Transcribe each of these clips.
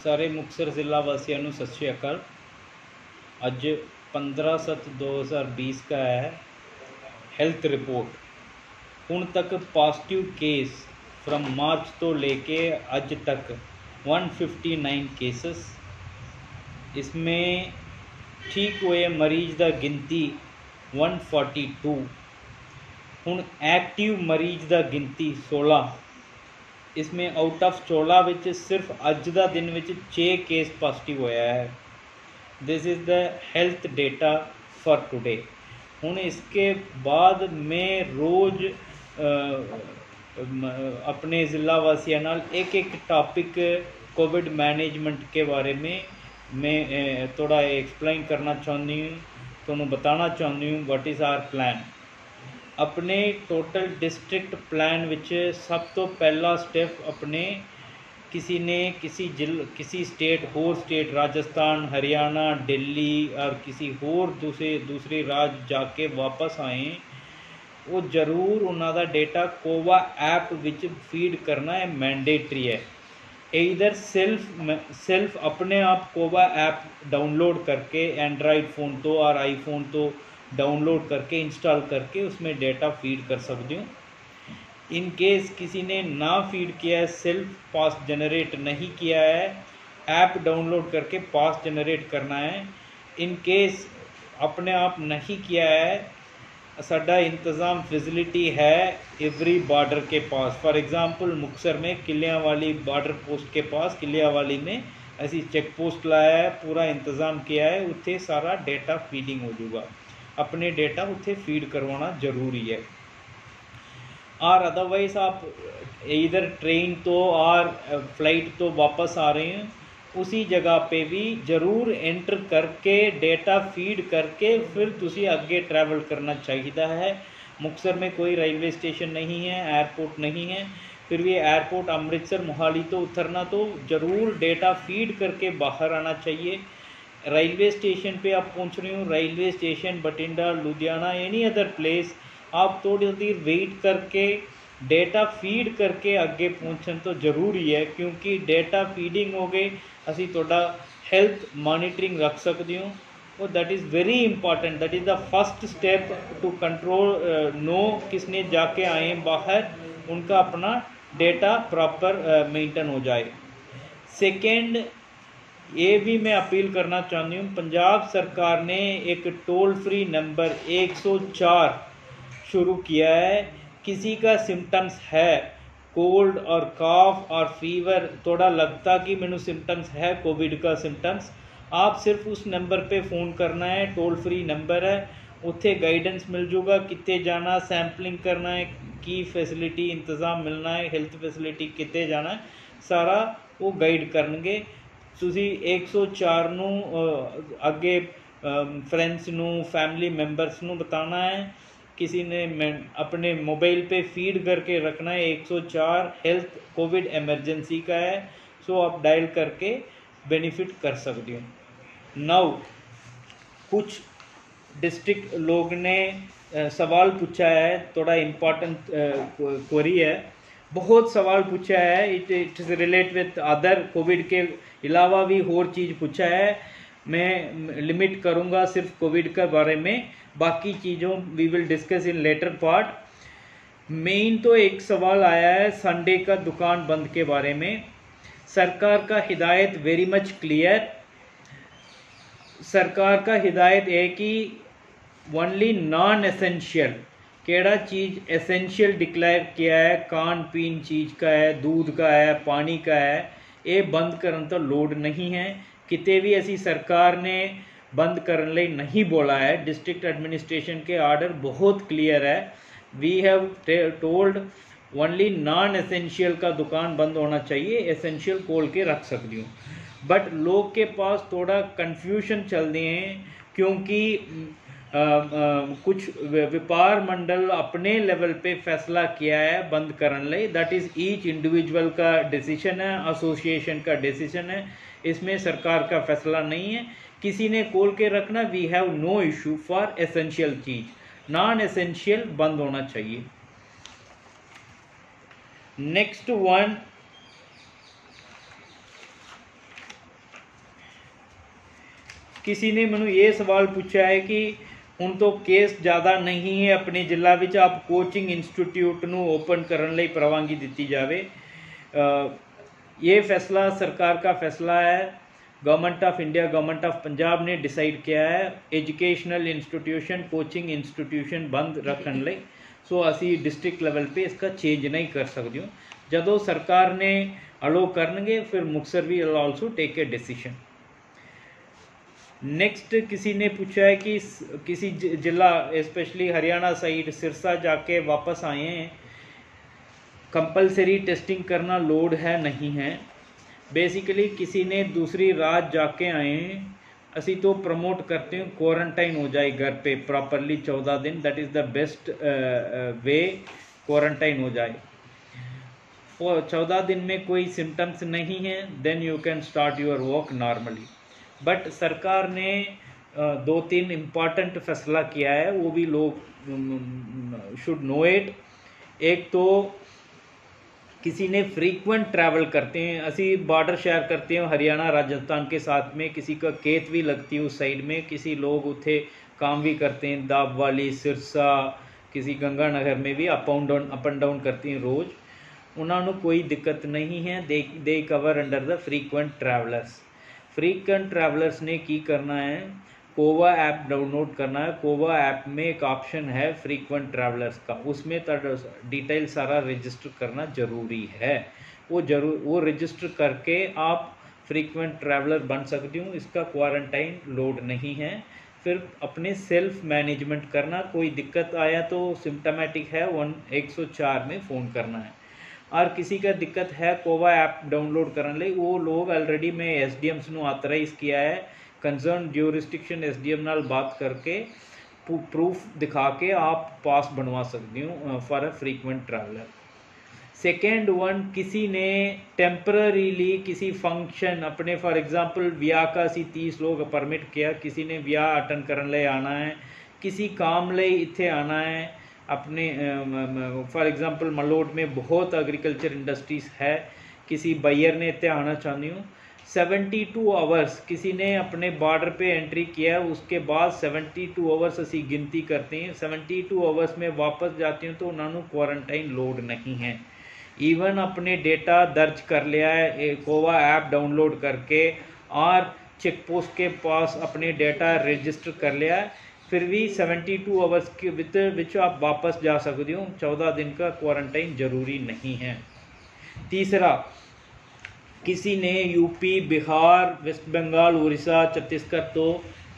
सारे मुक्तसर ज़िला वासियों को सत श्री अकाल। अज 15/7/2020 का है हेल्थ रिपोर्ट। हुण तक पॉजिटिव केस फ्रॉम मार्च तो लेके अज तक 159 केसेस। इसमें ठीक हुए मरीज का गिनती 142। हुण एक्टिव मरीज का गिनती 16। इसमें आउट ऑफ 16 विच सिर्फ अज का दिन विच 6 केस पॉजिटिव होया है। This is the health data for today. हुण इसके बाद मैं रोज़ अपने ज़िला वासियों नाल एक टॉपिक कोविड मैनेजमेंट के बारे में मैं थोड़ा एक्सप्लेन करना चाहती हूँ, तुहानूं बताना चाहती हूँ व्हाट इज़ आवर प्लान। अपने टोटल डिस्ट्रिक्ट प्लान विच सब तो पहला स्टेप अपने किसी स्टेट होर स्टेट राजस्थान, हरियाणा, दिल्ली और किसी होर दूसरे राज्य जाके वापस आए, वो जरूर उन्होंने data cava app which feed करना है, मैंडेटरी है। इधर सेल्फ अपने आप कोवा ऐप डाउनलोड करके एंड्राइड फ़ोन तो और आईफोन तो डाउनलोड करके इंस्टॉल करके उसमें डेटा फीड कर सकते हो। इन केस किसी ने ना फीड किया है, सेल्फ पास जनरेट नहीं किया है, ऐप डाउनलोड करके पास जनरेट करना है। इन केस अपने आप नहीं किया है, साडा इंतज़ाम फैसिलिटी है एवरी बॉर्डर के पास। फॉर एग्जांपल मुक्तसर में किलियावाली बॉर्डर पोस्ट के पास किलियावाली में ऐसी चेक पोस्ट लाया है, पूरा इंतज़ाम किया है, उत्थे सारा डेटा फीडिंग हो जाएगा। अपने डेटा उत्थे फीड करवाना ज़रूरी है। और अदरवाइज़ आप इधर ट्रेन तो और फ्लाइट तो वापस आ रहे हैं, उसी जगह पे भी ज़रूर एंटर करके डेटा फीड करके फिर तुसी अगे ट्रैवल करना चाहिए है। मुक्तसर में कोई रेलवे स्टेशन नहीं है, एयरपोर्ट नहीं है, फिर भी एयरपोर्ट अमृतसर मोहाली तो उतरना तो ज़रूर डेटा फीड करके बाहर आना चाहिए। रेलवे स्टेशन पे आप पहुंच रहे हो, railway station Bathinda, Ludhiana, any other place, आप थोड़ी देर वेट करके डेटा फीड करके अगे पहुँचन तो जरूरी है, क्योंकि डेटा फीडिंग हो गए असी थोड़ा हेल्थ मॉनिटरिंग रख सकते हो। और that is very important, that is the first step to control know किसने जाके आए बाहर, उनका अपना डेटा प्रॉपर मेंटेन हो जाए। सेकेंड, ये भी मैं अपील करना चाहती हूँ, पंजाब सरकार ने एक टोल फ्री नंबर 104 शुरू किया है। किसी का सिम्टम्स है, कोल्ड और काफ और फीवर, थोड़ा लगता कि मैनू सिम्टम्स है कोविड का सिम्टम्स, आप सिर्फ उस नंबर पे फ़ोन करना है, टोल फ्री नंबर है, उत्थे गाइडेंस मिल जाऊगा कितने जाना, सैंपलिंग करना है, की फैसिलिटी इंतज़ाम मिलना है, हेल्थ फैसिलिटी कितने जाना है, सारा वो गाइड करनगे। तुसी 104 नू अगे फ्रेंड्स नू, फैमिली मैंबर्स नू बताना है, किसी ने अपने मोबाइल पे फीड करके रखना है। 104 हेल्थ कोविड एमरजेंसी का है, सो आप डायल करके बेनिफिट कर सकते हो। नाउ कुछ डिस्ट्रिक्ट लोग ने सवाल पूछा है, थोड़ा इम्पोर्टेंट क्वेरी है, बहुत सवाल पूछा है, it is relate with other Covid के अलावा भी और चीज़ पूछा है। मैं लिमिट करूँगा सिर्फ कोविड के बारे में, बाकी चीज़ों we will discuss in later part. मेन तो एक सवाल आया है संडे का दुकान बंद के बारे में। सरकार का हिदायत वेरी मच क्लियर, सरकार का हिदायत है कि ओनली नॉन एसेंशियल, केड़ा चीज़ एसेंशियल डिक्लेयर किया है, खान पीन चीज़ का है, दूध का है, पानी का है, ये बंद करन तो लोड नहीं है। किते भी ऐसी सरकार ने बंद करने लई नहीं बोला है। डिस्ट्रिक्ट एडमिनिस्ट्रेशन के आर्डर बहुत क्लियर है, we have told only non essential का दुकान बंद होना चाहिए, एसेंशियल खोल के रख सकती हूँ। बट लोग के पास थोड़ा कन्फ्यूजन चल रहे हैं, क्योंकि कुछ व्यापार मंडल अपने लेवल पे फैसला किया है बंद करने लई, दैट इज़ ईच इंडिविजुअल का डिसीजन है, एसोसिएशन का डिसीजन है, इसमें सरकार का फैसला नहीं है। किसी ने खोल के रखना, we have no issue for essential चीज़, नॉन एसेंशियल बंद होना चाहिए। नेक्स्ट वन, किसी ने मैंने ये सवाल पूछा है कि ਹੁਣ तो केस ज़्यादा नहीं है अपने जिला विच, आप कोचिंग इंस्टीट्यूट ਨੂੰ ओपन करने ਲਈ प्रवानगी दी जाए। ये फैसला सरकार का फैसला है, government of India, government of Punjab ने डिसाइड किया है एजुकेशनल इंस्टीट्यूशन, कोचिंग इंस्टीट्यूशन बंद रखने ਲਈ। सो असी डिस्ट्रिक्ट लेवल पे इसका चेंज नहीं कर सकते हो। जदों सरकार ने अलो करनगे फिर मुक्तसर भी will also take a decision. Next किसी ने पूछा है कि किसी जिला स्पेशली हरियाणा साइड सिरसा जाके वापस आए हैं, कंपलसरी टेस्टिंग करना लोड है नहीं है। बेसिकली किसी ने दूसरी रात जाके आए हैं, असी तो प्रमोट करते हैं क्वारंटाइन हो जाए घर पे प्रॉपरली 14 दिन, that is the best way, quarantine हो जाए। और 14 दिन में कोई सिम्टम्स नहीं है then you can start your work normally. But सरकार ने 2-3 इम्पॉर्टेंट फैसला किया है, वो भी लोग शुड नो इट। एक तो किसी ने फ्रीक्वेंट ट्रैवल करते हैं, असी बॉर्डर शेयर करते हैं हरियाणा राजस्थान के साथ में, किसी का खेत भी लगती है उस साइड में, किसी लोग उथे काम भी करते हैं, दाब वाली, सिरसा, किसी गंगानगर में भी अप एंड डाउन करती हैं रोज़, उन्होंने कोई दिक्कत नहीं है। They cover under the frequent travellers. Frequent travellers ने की करना है, कोवा ऐप डाउनलोड करना है। कोवा ऐप में एक ऑप्शन है फ्रीक्वेंट ट्रैवलर्स का, उसमें डिटेल सारा रजिस्टर करना ज़रूरी है। वो रजिस्टर करके आप फ्रीक्वेंट ट्रैवलर बन सकती हूँ। इसका क्वारंटाइन लोड नहीं है। फिर अपने सेल्फ मैनेजमेंट करना, कोई दिक्कत आया तो सिम्टमेटिक है 104 में फ़ोन करना है। और किसी का दिक्कत है कोवा ऐप डाउनलोड करने लिए, वो लोग ऑलरेडी मैं SDMs ਨੂੰ ऑथराइज किया है, कंसर्न ज्यूरिस्डिक्शन SDM नाल बात करके प्रूफ दिखा के आप पास बनवा सकती हूँ for a frequent traveller. Second one, किसी ने टेम्पररीली किसी फंक्शन अपने फॉर एग्जांपल ब्याह का असी 30 लोग परमिट किया, किसी ने ब्याह अटेंड करने लिए आना है, किसी काम लिए इत्थे आना है अपने फॉर एग्जांपल मलोट में बहुत एग्रीकल्चर इंडस्ट्रीज है, किसी बायर ने इत्थे आना चाहती हूँ, 72 आवर्स किसी ने अपने बॉर्डर पे एंट्री किया, उसके बाद 72 आवर्स असी गिनती करते हैं। 72 आवर्स में वापस जाती हूँ तो उन्होंने क्वारंटाइन लोड नहीं है। इवन अपने डेटा दर्ज कर लिया है कोवा ऐप डाउनलोड करके और चेक पोस्ट के पास अपने डेटा रजिस्टर कर लिया है, फिर भी 72 आवर्स के विच आप वापस जा सकते हो। 14 दिन का क्वारंटाइन जरूरी नहीं है। तीसरा, किसी ने यूपी, बिहार, वेस्ट बंगाल, उड़ीसा, छत्तीसगढ़ तो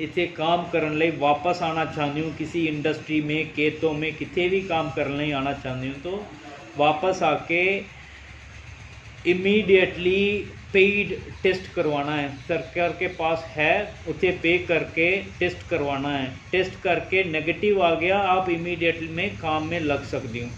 इतने काम करने लिए वापस आना चाहती हूँ, किसी इंडस्ट्री में, खेतों में, कितने भी काम करने लिए आना चाहती हूँ, तो वापस आके इमीडिएटली पेड टेस्ट करवाना है। सरकार के पास है, उसे पे करके टेस्ट करवाना है। टेस्ट करके नेगेटिव आ गया, आप इमीडिएटली में काम में लग सकती हूँ।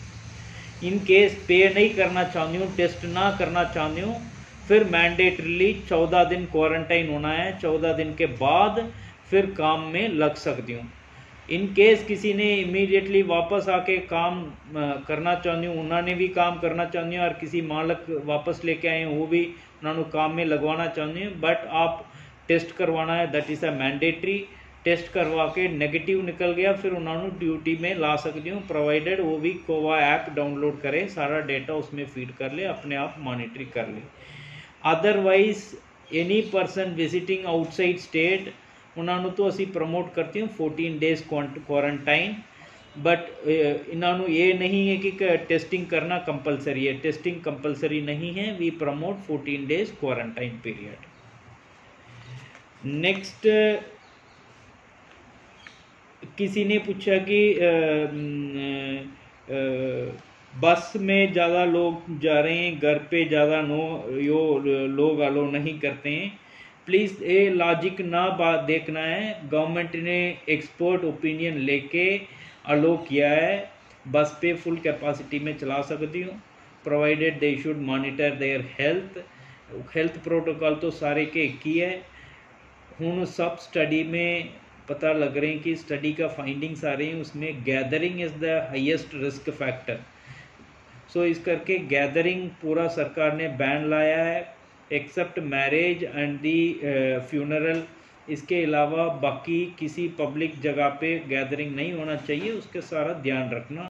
इन केस पे नहीं करना चाहती हूँ, टेस्ट ना करना चाहती हूँ, फिर मैंडेटरीली 14 दिन क्वारंटाइन होना है। 14 दिन के बाद फिर काम में लग सकती हूँ। इन केस किसी ने इमीडिएटली वापस आके काम करना चाहती हूँ, उन्होंने भी काम करना चाहती हूँ, और किसी मालक वापस लेके आए हैं वो भी उन्होंने काम में लगवाना चाहती हूँ, बट आप टेस्ट करवाना है, that is a mandatory. Test करवा के नेगेटिव निकल गया फिर उन्होंने ड्यूटी में ला सकती हूँ, प्रोवाइडेड वो भी कोवा ऐप डाउनलोड करे, सारा डेटा उसमें फीड कर ले, अपने आप मॉनिटरिंग कर ले। Otherwise any person visiting outside state, उन्होंने तो असी प्रमोट करती हूँ 14 डेज क्वारंटाइन, बट इन्होंने ये नहीं है कि टेस्टिंग करना कंपलसरी है। टेस्टिंग कंपलसरी नहीं है, we promote 14 days quarantine period. Next, किसी ने पूछा कि बस में ज़्यादा लोग जा रहे हैं, घर पे ज़्यादा लोग अलो नहीं करते हैं। प्लीज़ ये लॉजिक ना बात देखना है, गवर्नमेंट ने एक्सपर्ट ओपिनियन लेके अलो किया है, बस पे फुल कैपेसिटी में चला सकती हूँ, provided they should monitor their health protocol तो सारे के एक ही है। हूँ सब स्टडी में पता लग रहे हैं कि स्टडी का फाइंडिंग्स आ रही हैं, उसमें gathering is the highest risk factor. So इस करके गैदरिंग पूरा सरकार ने बैन लाया है, except marriage and the funeral इसके अलावा बाकी किसी पब्लिक जगह पे गैदरिंग नहीं होना चाहिए, उसके सारा ध्यान रखना।